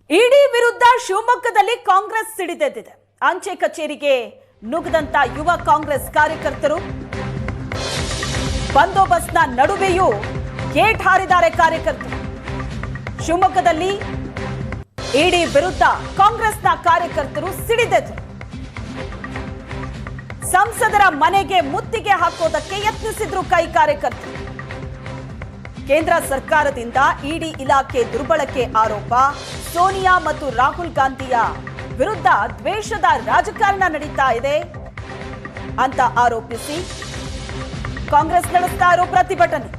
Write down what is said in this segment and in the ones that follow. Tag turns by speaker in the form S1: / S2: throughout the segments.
S1: ಇಡಿ ವಿರುದ್ಧ ಶಿವಮೊಗ್ಗದಲ್ಲಿ ಕಾಂಗ್ರೆಸ್ ಸಿಡಿದೆದ್ದಿದೆ. ಅಂಚೆ ಕಚೇರಿಗೆ ನುಗ್ಗದಂತ ಯುವ ಕಾಂಗ್ರೆಸ್ ಕಾರ್ಯಕರ್ತರು ಬಂದೋಬಸ್ತ್ನ ನಡುವೆಯೂ ಗೇಟ್ ಹಾರಿದ್ದಾರೆ ಕಾರ್ಯಕರ್ತರು. ಶಿವಮೊಗ್ಗದಲ್ಲಿ ಇಡಿ ವಿರುದ್ಧ ಕಾಂಗ್ರೆಸ್ನ ಕಾರ್ಯಕರ್ತರು ಸಿಡಿದೆದ್ದರು. ಸಂಸದರ ಮನೆಗೆ ಮುತ್ತಿಗೆ ಹಾಕೋದಕ್ಕೆ ಯತ್ನಿಸಿದ್ರು ಕೈ ಕಾರ್ಯಕರ್ತರು. ಕೇಂದ್ರ ಸರ್ಕಾರದಿಂದ ಇಡಿ ಇಲಾಖೆ ದುರ್ಬಳಕೆ ಆರೋಪ, ಸೋನಿಯಾ ಮತ್ತು ರಾಹುಲ್ ಗಾಂಧಿಯ ವಿರುದ್ಧ ದ್ವೇಷದ ರಾಜಕಾರಣ ನಡೀತಾ ಇದೆ ಅಂತ ಆರೋಪಿಸಿ ಕಾಂಗ್ರೆಸ್ ನಡೆಸ್ತಾ ಇರೋ ಪ್ರತಿಭಟನೆ.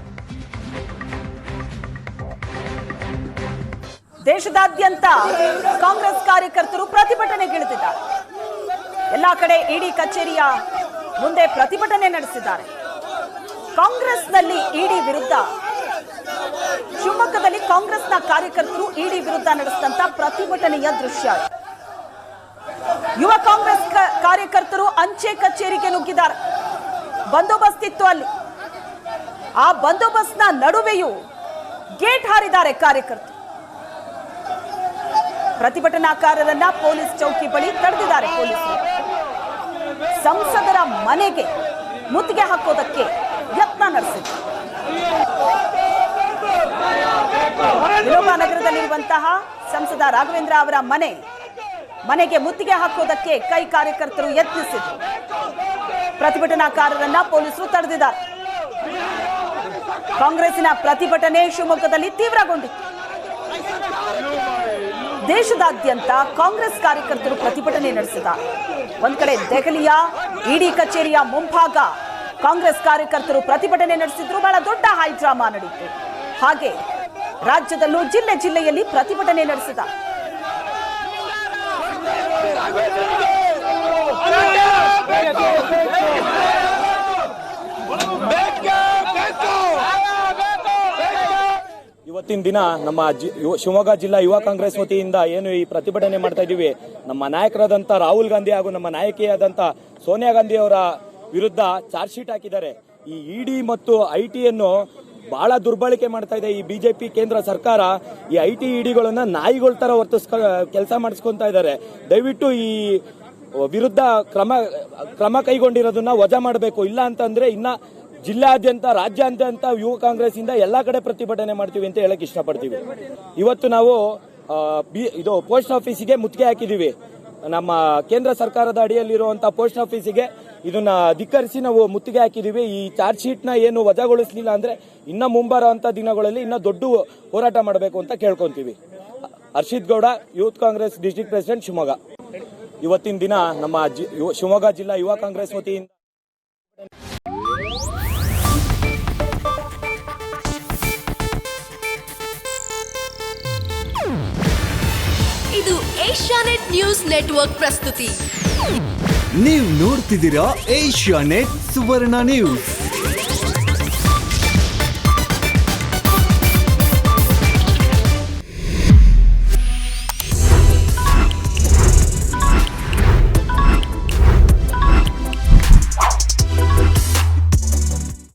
S1: ದೇಶದಾದ್ಯಂತ ಕಾಂಗ್ರೆಸ್ ಕಾರ್ಯಕರ್ತರು ಪ್ರತಿಭಟನೆಗಿಳಿದಿದ್ದಾರೆ. ಎಲ್ಲಾ ಕಡೆ ಇಡಿ ಕಚೇರಿಯ ಮುಂದೆ ಪ್ರತಿಭಟನೆ ನಡೆಸಿದ್ದಾರೆ. ಕಾಂಗ್ರೆಸ್ನಲ್ಲಿ ಇಡಿ ವಿರುದ್ಧ ಶಿವಮೊಗ್ಗದಲ್ಲಿ ಕಾಂಗ್ರೆಸ್ನ ಕಾರ್ಯಕರ್ತರು ಇಡಿ ವಿರುದ್ಧ ನಡೆಸಿದಂತ ಪ್ರತಿಭಟನೆಯ ದೃಶ್ಯ. ಯುವ ಕಾಂಗ್ರೆಸ್ ಕಾರ್ಯಕರ್ತರು ಅಂಚೆ ಕಚೇರಿಗೆ ನುಗ್ಗಿದ್ದಾರೆ. ಬಂದೋಬಸ್ತ್ ಇತ್ತು ಅಲ್ಲಿ. ಆ ಬಂದೋಬಸ್ತ್ನ ನಡುವೆಯೂ ಗೇಟ್ ಹಾರಿದ್ದಾರೆ ಕಾರ್ಯಕರ್ತರು. ಪ್ರತಿಭಟನಾಕಾರರನ್ನ ಪೊಲೀಸ್ ಚೌಕಿ ಬಳಿ ತಡೆದಿದ್ದಾರೆ ಪೊಲೀಸರು. ಸಂಸದರ ಮನೆಗೆ ಮುತ್ತಿಗೆ ಹಾಕೋದಕ್ಕೆ ಯತ್ನ ನಡೆಸಿದ್ದಾರೆ. ವಿನೋಬ ನಗರದಲ್ಲಿರುವಂತಹ ಸಂಸದ ರಾಘವೇಂದ್ರ ಅವರ ಮನೆಗೆ ಮುತ್ತಿಗೆ ಹಾಕೋದಕ್ಕೆ ಕೈ ಕಾರ್ಯಕರ್ತರು ಯತ್ನಿಸಿದರು. ಪ್ರತಿಭಟನಾಕಾರರನ್ನ ಪೊಲೀಸರು ತಡೆದಿದ್ದಾರೆ. ಕಾಂಗ್ರೆಸ್ಸಿನ ಪ್ರತಿಭಟನೆ ಶಿವಮೊಗ್ಗದಲ್ಲಿ ತೀವ್ರಗೊಂಡಿತ್ತು. ದೇಶದಾದ್ಯಂತ ಕಾಂಗ್ರೆಸ್ ಕಾರ್ಯಕರ್ತರು ಪ್ರತಿಭಟನೆ ನಡೆಸಿದ್ದಾರೆ. ಒಂದ್ ಕಡೆ ದೆಹಲಿಯ ಇಡಿ ಕಚೇರಿಯ ಮುಂಭಾಗ ಕಾಂಗ್ರೆಸ್ ಕಾರ್ಯಕರ್ತರು ಪ್ರತಿಭಟನೆ ನಡೆಸಿದ್ರು. ಬಹಳ ದೊಡ್ಡ ಹೈ ಡ್ರಾಮಾ ನಡೆಯಿತು. ಹಾಗೆ ರಾಜ್ಯದಲ್ಲೂ ಜಿಲ್ಲೆಯಲ್ಲಿ ಪ್ರತಿಭಟನೆ ನಡೆಸಿದ.
S2: ಇವತ್ತಿನ ದಿನ ನಮ್ಮ ಶಿವಮೊಗ್ಗ ಜಿಲ್ಲಾ ಯುವ ಕಾಂಗ್ರೆಸ್ ವತಿಯಿಂದ ಏನು ಈ ಪ್ರತಿಭಟನೆ ಮಾಡ್ತಾ ಇದ್ದೀವಿ, ನಮ್ಮ ನಾಯಕರಾದಂಥ ರಾಹುಲ್ ಗಾಂಧಿ ಹಾಗೂ ನಮ್ಮ ನಾಯಕಿಯಾದಂಥ ಸೋನಿಯಾ ಗಾಂಧಿ ಅವರ ವಿರುದ್ಧ ಚಾರ್ಜ್ ಶೀಟ್ ಹಾಕಿದ್ದಾರೆ. ಈ ಇಡಿ ಮತ್ತು ಐಟಿಯನ್ನು ಬಹಳ ದುರ್ಬಳಕೆ ಮಾಡ್ತಾ ಇದೆ ಈ ಬಿಜೆಪಿ ಕೇಂದ್ರ ಸರ್ಕಾರ. ಈ ಐಟಿ ಇಡಿಗಳನ್ನ ನಾಯಿಗಳ ತರ ಕೆಲಸ ಮಾಡಿಸ್ಕೊಂತ ಇದ್ದಾರೆ. ದಯವಿಟ್ಟು ಈ ವಿರುದ್ಧ ಕ್ರಮ ಕೈಗೊಂಡಿರೋದನ್ನ ವಜಾ ಮಾಡಬೇಕು. ಇಲ್ಲ ಅಂತಂದ್ರೆ ಇನ್ನ ಜಿಲ್ಲಾದ್ಯಂತ ರಾಜ್ಯಾದ್ಯಂತ ಯುವ ಕಾಂಗ್ರೆಸ್ ಇಂದ ಎಲ್ಲಾ ಕಡೆ ಪ್ರತಿಭಟನೆ ಮಾಡ್ತೀವಿ ಅಂತ ಹೇಳಕ್ ಇಷ್ಟಪಡ್ತೀವಿ. ಇವತ್ತು ನಾವು ಇದು ಪೋಸ್ಟ್ ಆಫೀಸಿಗೆ ಮುತ್ತಿಗೆ ಹಾಕಿದೀವಿ. ನಮ್ಮ ಕೇಂದ್ರ ಸರ್ಕಾರದ ಅಡಿಯಲ್ಲಿರುವಂತಹ ಪೋಸ್ಟ್ ಆಫೀಸಿಗೆ ಇದನ್ನ ಧಿಕ್ಕರಿಸಿ ನಾವು ಮುತ್ತಿಗೆ ಹಾಕಿದೀವಿ. ಈ ಚಾರ್ಜ್ ಶೀಟ್ ನ ಏನು ವಜಾಗೊಳಿಸಲಿಲ್ಲ ಅಂದ್ರೆ ಇನ್ನ ಮುಂಬರುವಂತ ದಿನಗಳಲ್ಲಿ ಇನ್ನ ದೊಡ್ಡ ಹೋರಾಟ ಮಾಡಬೇಕು ಅಂತ ಕೇಳ್ಕೊಂತೀವಿ. Harshit Gowda, youth Congress district president, Shivamogga. ಇವತ್ತಿನ ದಿನ ನಮ್ಮ ಶಿವಮೊಗ್ಗ ಜಿಲ್ಲಾ ಯುವ ಕಾಂಗ್ರೆಸ್ ವತಿಯಿಂದ
S3: ಇದು ಏಷ್ಯಾನೆಟ್ ನ್ಯೂಸ್ ನೆಟ್ವರ್ಕ್ ಪ್ರಸ್ತುತಿ.
S4: ನೀವು ನೋಡ್ತಿದ್ದೀರಾ ಏಷ್ಯಾನೆಟ್ ಸುವರ್ಣ ನ್ಯೂಸ್.